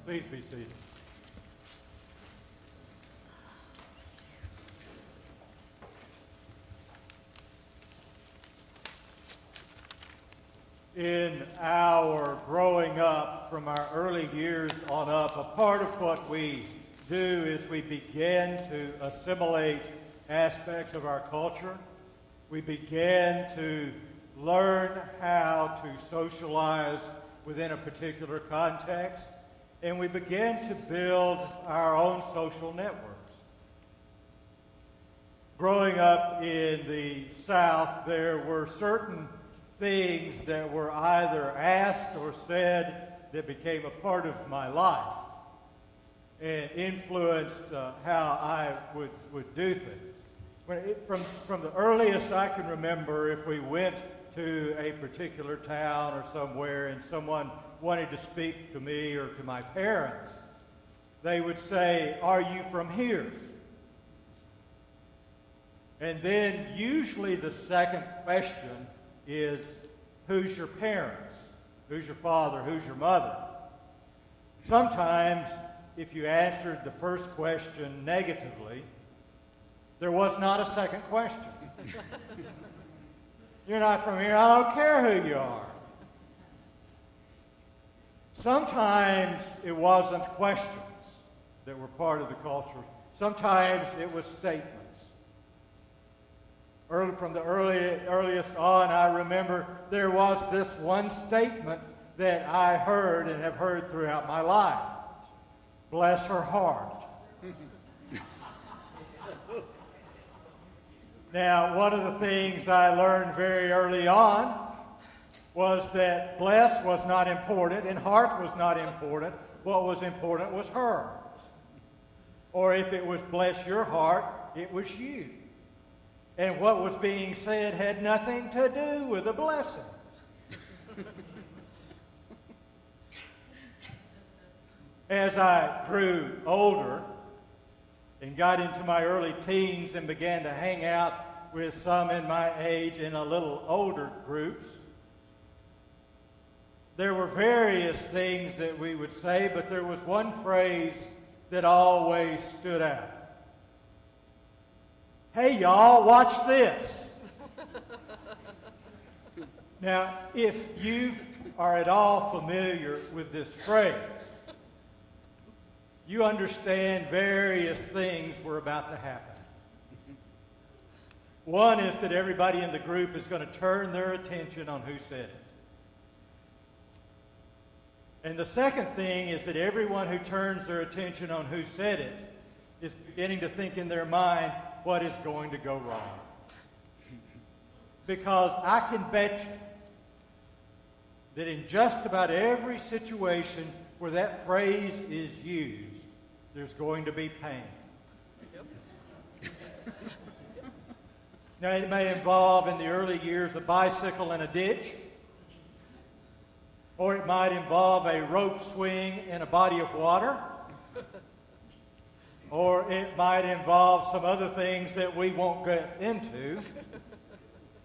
Please be seated. In our growing up, from our early years on up, a part of what we do is we begin to assimilate aspects of our culture. We begin to learn how to socialize within a particular context, and we begin to build our own social networks. Growing up in the South, there were certain things that were either asked or said that became a part of my life and influenced how I would do things. From the earliest I can remember, if we went to a particular town or somewhere and someone wanted to speak to me or to my parents, they would say, "Are you from here?" And then usually the second question is, who's your parents? Who's your father? Who's your mother? Sometimes, if you answered the first question negatively, there was not a second question. You're not from here, I don't care who you are. Sometimes it wasn't questions that were part of the culture. Sometimes it was statements. From the earliest on, I remember there was this one statement that I heard and have heard throughout my life. Bless her heart. Now, one of the things I learned very early on was that bless was not important and heart was not important. What was important was her. Or if it was bless your heart, it was you. And what was being said had nothing to do with a blessing. As I grew older and got into my early teens and began to hang out with some in my age in a little older groups, there were various things that we would say, but there was one phrase that always stood out. "Hey, y'all, watch this." Now, if you are at all familiar with this phrase, you understand various things were about to happen. One is that everybody in the group is going to turn their attention on who said it. And the second thing is that everyone who turns their attention on who said it is beginning to think in their mind, what is going to go wrong? Because I can bet you that in just about every situation where that phrase is used, there's going to be pain. Now, it may involve in the early years a bicycle in a ditch, or it might involve a rope swing in a body of water, or it might involve some other things that we won't get into.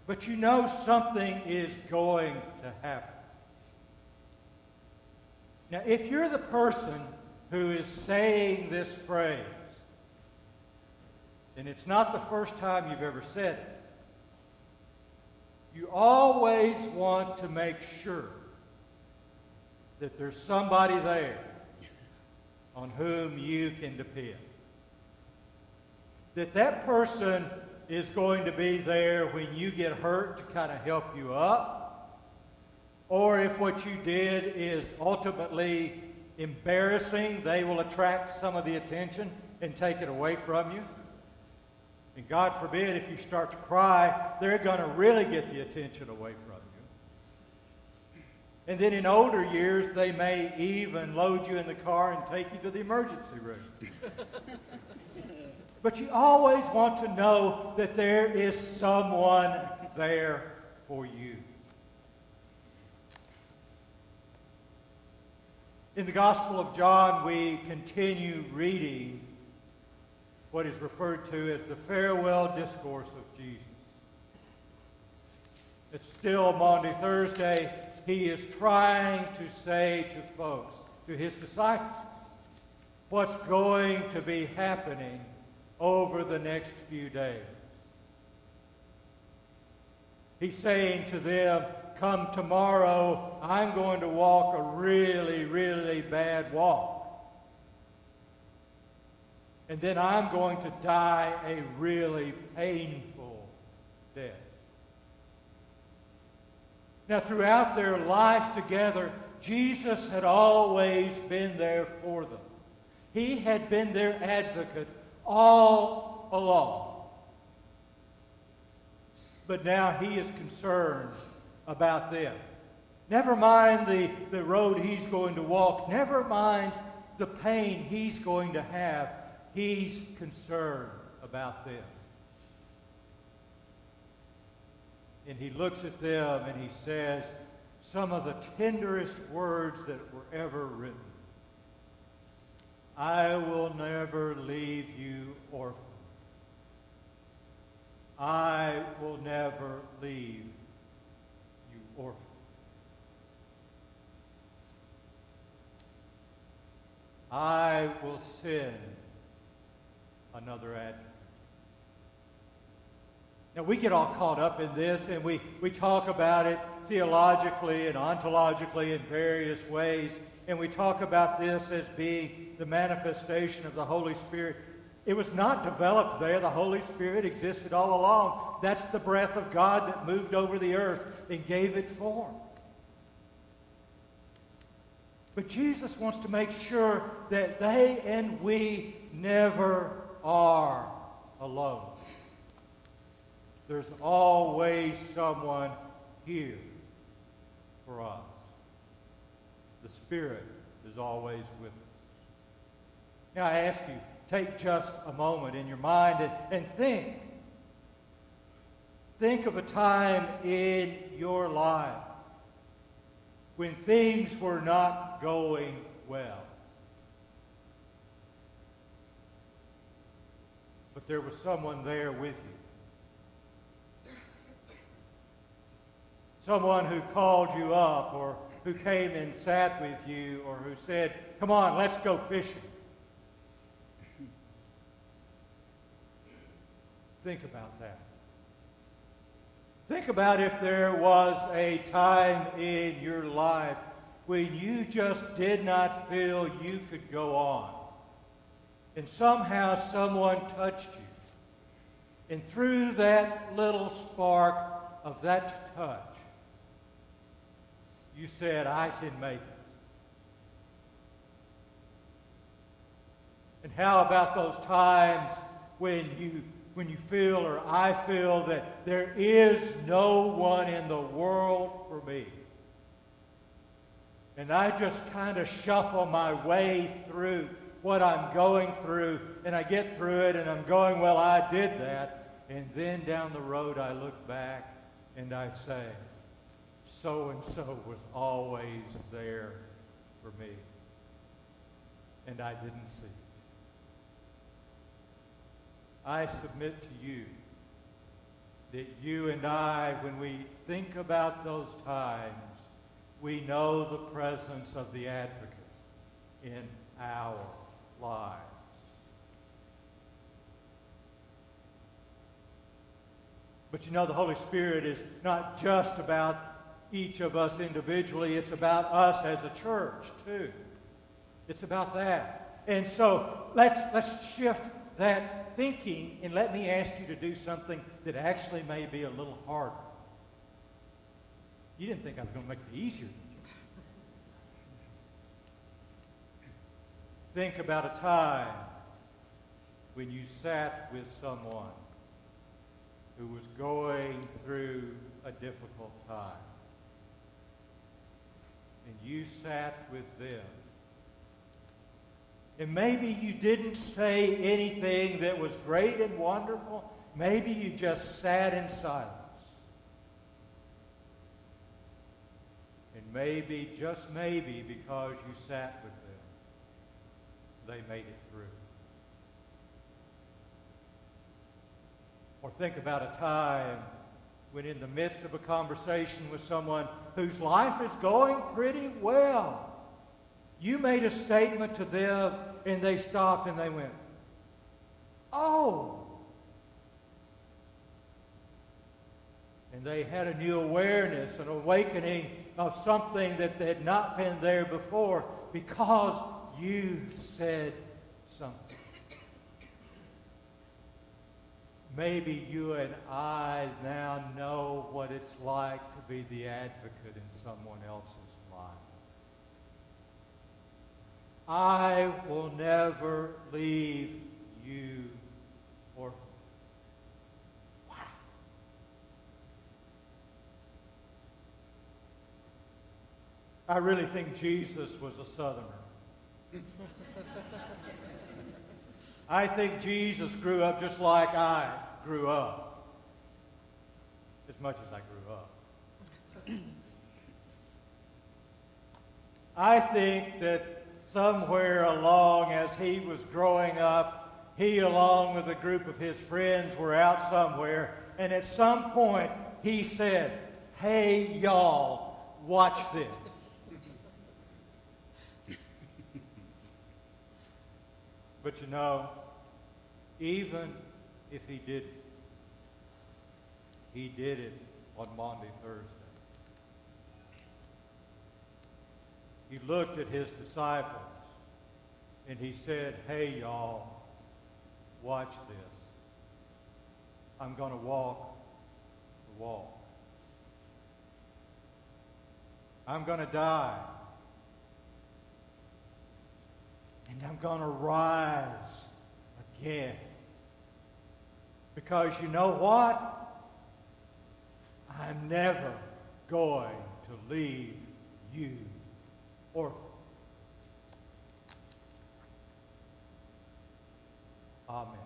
But you know something is going to happen. Now, if you're the person who is saying this phrase, and it's not the first time you've ever said it, you always want to make sure that there's somebody there on whom you can depend. That person is going to be there when you get hurt to kind of help you up. Or if what you did is ultimately embarrassing, they will attract some of the attention and take it away from you. And God forbid, if you start to cry, they're going to really get the attention away from you. And then in older years, they may even load you in the car and take you to the emergency room. But you always want to know that there is someone there for you. In the Gospel of John, we continue reading what is referred to as the farewell discourse of Jesus. It's still Maundy Thursday. He is trying to say to folks, to his disciples what's going to be happening over the next few days. He's saying to them, come tomorrow, I'm going to walk a really, really bad walk. And then I'm going to die a really painful death. Now, throughout their life together, Jesus had always been there for them. He had been their advocate all along. But now he is concerned about them. Never mind the road he's going to walk. Never mind the pain he's going to have. He's concerned about them. And he looks at them and he says some of the tenderest words that were ever written. I will never leave you orphan. I will never leave you orphan. I will send another advocate. Now, we get all caught up in this, and we talk about it theologically and ontologically in various ways, and we talk about this as being the manifestation of the Holy Spirit. It was not developed there. The Holy Spirit existed all along. That's the breath of God that moved over the earth and gave it form. But Jesus wants to make sure that they and we never are alone. There's always someone here for us. The Spirit is always with us. Now I ask you, take just a moment in your mind and think. Think of a time in your life when things were not going well. But there was someone there with you. Someone who called you up, or who came and sat with you, or who said, come on, let's go fishing. Think about that. Think about if there was a time in your life when you just did not feel you could go on. And somehow someone touched you. And through that little spark of that touch, you said, I can make it. And how about those times when you feel, or I feel, that there is no one in the world for me? And I just kind of shuffle my way through what I'm going through, and I get through it, and I'm going, well, I did that. And then down the road I look back and I say, so-and-so was always there for me. And I didn't see it. I submit to you that you and I, when we think about those times, we know the presence of the advocate in our lives. But you know, the Holy Spirit is not just about each of us individually. It's about us as a church, too. It's about that. And so let's shift that thinking, and let me ask you to do something that actually may be a little harder. You didn't think I was going to make it easier, did you? Think about a time when you sat with someone who was going through a difficult time. And you sat with them. And maybe you didn't say anything that was great and wonderful. Maybe you just sat in silence. And maybe, just maybe, because you sat with them, they made it through. Or think about a time when in the midst of a conversation with someone whose life is going pretty well, You made a statement to them, and they stopped and they went, "Oh." And they had a new awareness, an awakening of something that had not been there before because you said something. Maybe you and I now know what it's like to be the advocate in someone else's life. I will never leave you orphan. Wow. I really think Jesus was a Southerner. I think Jesus grew up just like I grew up, as much as I grew up. I think that somewhere along as he was growing up, he along with a group of his friends were out somewhere, and at some point he said, "Hey, y'all, watch this." But you know, even if he didn't, he did it on Maundy Thursday. He looked at his disciples and he said, "Hey, y'all, watch this. I'm going to walk the walk. I'm going to die. And I'm going to rise again. Because you know what? I'm never going to leave you orphan." Amen.